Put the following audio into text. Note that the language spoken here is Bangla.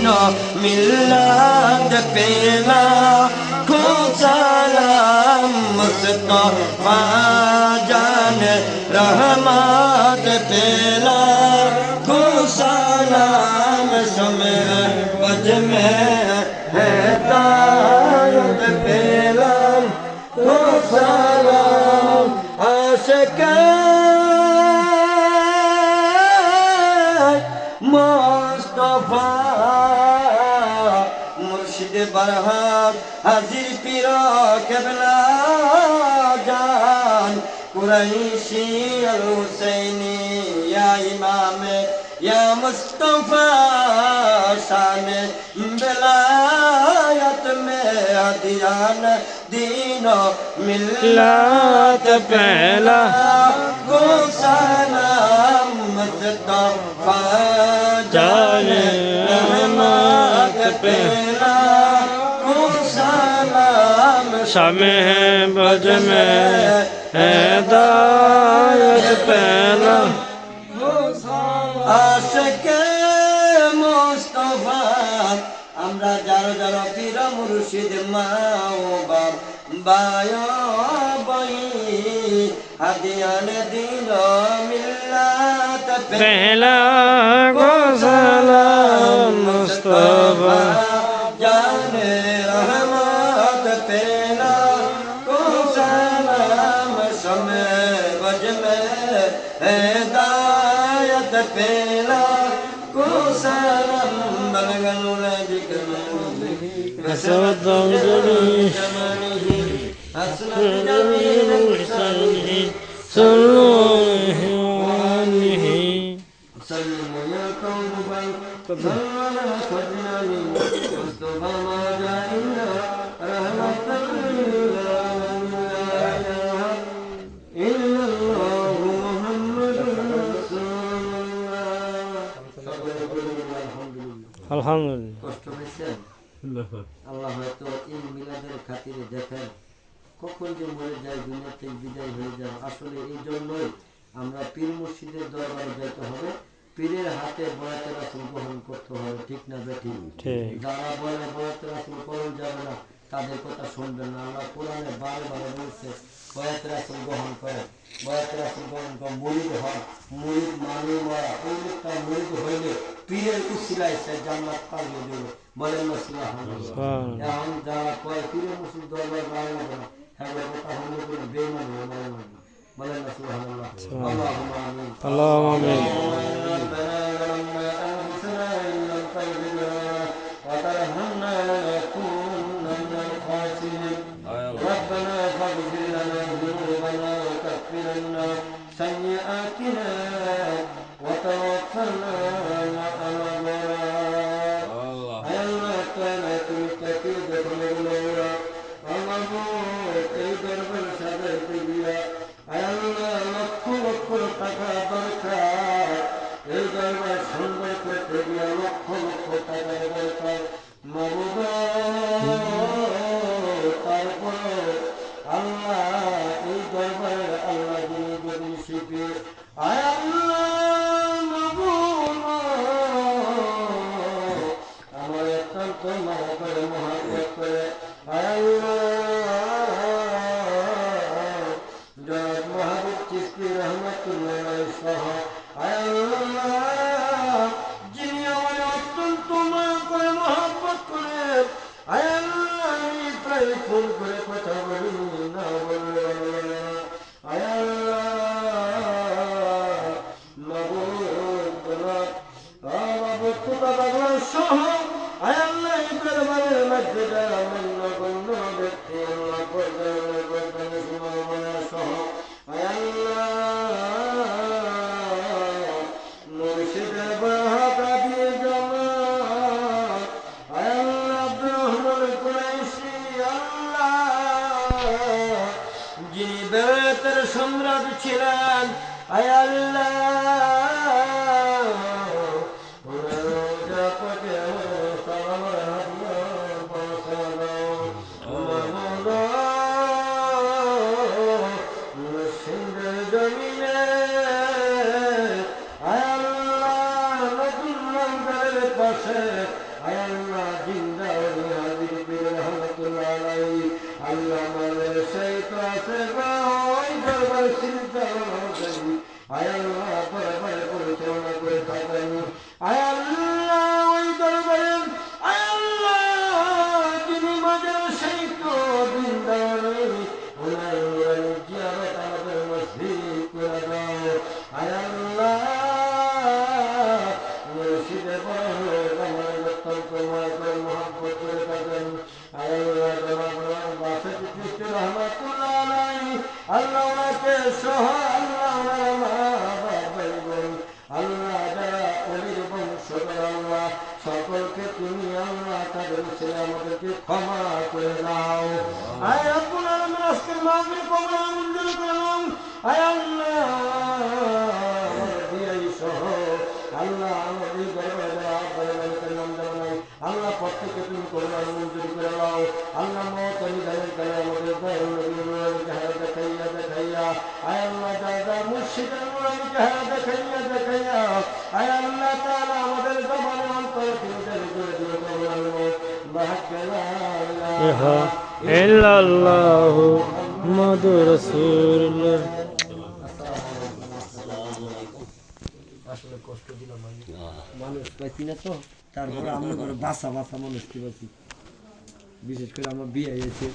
دینوں ملت پیلا سلام مصطفیٰ جان رحمت پیلا سلام شمع بج میں ہدایت پیلا سلام عاشق مصطفیٰ মুর্শিদ বারহাম হাজির পীর কেবলা জান কুরাইশি আল হুসাইনি ইয়া ইমাম ইয়া মুস্তাফা শান বেলায়ত মে আদিয়ান দীনো মিল্লাত পেলা গো সালাম মুস্তাফা জান रहमत पेला शमे बज में हिदायत पेला आशिक मुस्तफा আমরা যারা যারা পীর মুর্শিদ মা ও বাপ বায়া বাই হাদিয়ান দিন মিল্লাত পেলা গো সালাম মুস্তফা জানে রহমত পেলা গো সালাম শমে বজ মে হিদায়ত পেলা গো সালাম বলগনুল জিক্র صدق صلوا عليه وآله سلموا يا قوم صلوا على سيدنا مصطفى ما جاءنا رحمة للعالمين إلا الله محمد رسول الله الحمد لله কষ্ট হয়েছে আল্লাহ হয়তো এই মিলাদের খাতিরে দেখেন কখন যে মরে যায় দুনিয়া থেকে বিদায় হয়ে যায় আসলে এই জন্যই আমরা পীর মুর্শিদের দরবারে যেতে হবে পীরের হাতে বয়াতে রাসূল গ্রহণ করতে হবে ঠিক না বেঠিক যারা বলে বয়াতে রাসূল গ্রহণ যাবে না তাদের কথা শুনবেন না আল্লাহ কোরআনে বারে বারে বলছে বয়াতে রাসূল গ্রহণ করে বয়াতে রাসূল গ্রহণ করে মুরিদ হয় মুরিদ মানে মরা ওই লোকটা মুরিদ হইলে পীরের উসিলায় সে জান্নাত পাবে দেবে বলেন না সুবহানাল্লাহ এখন যারা কয় পীরের মুর্শিদ দরবার মানে না হ্যাঁ কথা হলো কোনো বেঈমান হয়ে মানে না বলেন না সুবহানাল্লাহ আল্লাহুম্মা আমিন اللهم آمين ربنا ظلمنا أنفسنا إن لم تغفر لنا وترحمنا لنكونن من الخاسرين ربنا فاغفر لنا ذنوبنا وكفر عنا سيئاتنا وتوفنا مع الأبرار أيها كانت متكيدة لولا الله كيدر بالشدة بيا أيها لك لك টাকা দরকার এই দরবার সুন্দর করতে গিয়ে লক্ষ লক্ষ টাকা দরকার মাবুদা তারপর আল্লাহ এই দরবারে আল্লাহ যিনি যদি শিখে আয় আল্লাহ মাবুদা আমার অত্যন্ত মহাব্বত করে আয় আল্লাহ যিনি আমার অত্যন্ত মায়া করে মহব্বত করে আমি প্রায় ফোন করে কথা বলি না বললে সহ আয়াল্লাহ দরবারের মধ্যে গণ্য ব্যক্তি আল্লাহ সহ যিনি বেতের সম্রাট ছিলেন আয় আল্লাহ জমিনে আয় আল্লাহ নতুন পাশে আয় আল্লাহ জিন্দা ওলি হাজির পীর রহমাতুল্লাহ আলাইহি আল্লাহ আমাদের সেই তো আছে গো ওই দরবার সিলসিলা জানি আয় আল্লাহ দরবারে পরিচালনা করে থাকেন আয় আল্লাহ ওই দরবারে আয় আল্লাহ যিনি মাঝে সেই তো জিন্দা ওনার নুরানি জিয়ারত আমাদের নসিব করে দাও আয় আল্লাহ মুর্শিদে বড় আমার অত্যন্ত মায়া করে মহব্বত করে থাকেন আয় আল্লাহ জনাব বাসিত চিশতি রহমাতুল্লাহ আলাইহি আল্লাহ ওনাকে সহ আল্লাহ ওনার মা বাবা বোন আল্লাহ যারা অলির বংশধর আল্লাহ সকলকে তুমি আল্লাহ তাদের ছেলে আমাদেরকে ক্ষমা করে দাও আয় রব্বুল আলামিন আজকের মাহফিল কবুল মঞ্জুর করুন আয় আল্লাহ আমাদের দিয়াই সহ আল্লাহ আমাদের দরবারে আপনাদের নাম জানাই আল্লাহ প্রত্যেককে তুমি করুণা মঞ্জুর করে দাও আল্লাহ মওতানি দানের কালে আমাদের দয়াল নবী নুরানি চেহারা দেখাইয়া আয় আল্লাহ দাদা মুর্শিদের নুরানি চেহারা দেখাইয়া আয় আল্লাহ তাআলা আমাদের জবানে অন্তর তুমি জারি করে দিও করুণা বাহাক্কালা ইহা ইল্লাল্লাহু মুহাম্মাদুর রাসূলুল্লাহ আসলে কষ্ট দিলাম আমি মানুষ পাইছি না তো তারপরে আমরা বাসা মানুষ কি পাচ্ছি বিশেষ করে আমার বিয়ে হয়েছে